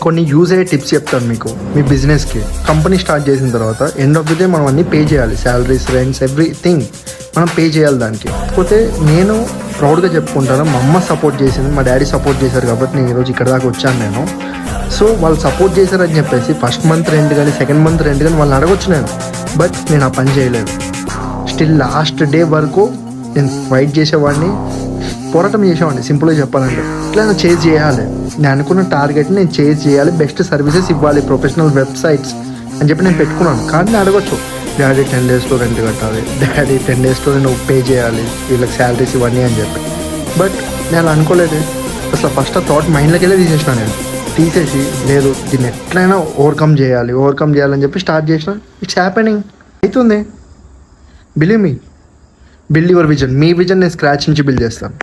కొన్ని యూజ్ అయ్యే టిప్స్ చెప్తాను మీకు మీ బిజినెస్కి. కంపెనీ స్టార్ట్ చేసిన తర్వాత ఎండ్ ఆఫ్ ది డే మనం అన్నీ పే చేయాలి. శాలరీస్, రెంట్స్, ఎవ్రీథింగ్ మనం పే చేయాలి దానికి. కాకపోతే నేను ప్రౌడ్గా చెప్పుకుంటాను, మా అమ్మ సపోర్ట్ చేసింది, మా డాడీ సపోర్ట్ చేశారు కాబట్టి నేను ఈరోజు ఇక్కడ దాకా వచ్చాను నేను. సో వాళ్ళు సపోర్ట్ చేశారని చెప్పేసి ఫస్ట్ మంత్ రెంట్ కానీ సెకండ్ మంత్ రెంట్ కానీ వాళ్ళని అడగొచ్చు నేను. బట్ నేను ఆ పని చేయలేదు. స్టిల్ లాస్ట్ డే వరకు నేను ఫైట్ చేసేవాడిని, పోరాటం చేసేవాడిని. సింపుల్గా చెప్పాలంటే ఇట్లా నేను చేజ్ చేయాలి, నేను అనుకున్న టార్గెట్ని నేను చేజ్ చేయాలి, బెస్ట్ సర్వీసెస్ ఇవ్వాలి, ప్రొఫెషనల్ వెబ్సైట్స్ అని చెప్పి నేను పెట్టుకున్నాను. కానీ నేను అడగొచ్చు, డాడీ 10 daysలో రెంట్ కట్టాలి, డాడీ 10 daysలో నేను పే చేయాలి, వీళ్ళకి శాలరీస్ ఇవ్వండి అని చెప్పి. బట్ నేను అలా అనుకోలేదు. అసలు ఫస్ట్ ఆ థాట్ మైండ్లోకి వెళ్ళి తీసేసిన. నేను తీసేసి లేదు దీన్ని ఎట్లయినా ఓవర్కమ్ చేయాలని చెప్పి స్టార్ట్ చేసిన. ఇట్స్ హ్యాపెనింగ్, అవుతుంది. Believe me, build your vision. Me vision నేను స్క్రాచ్ నుంచి బిల్డ్ చేస్తాను.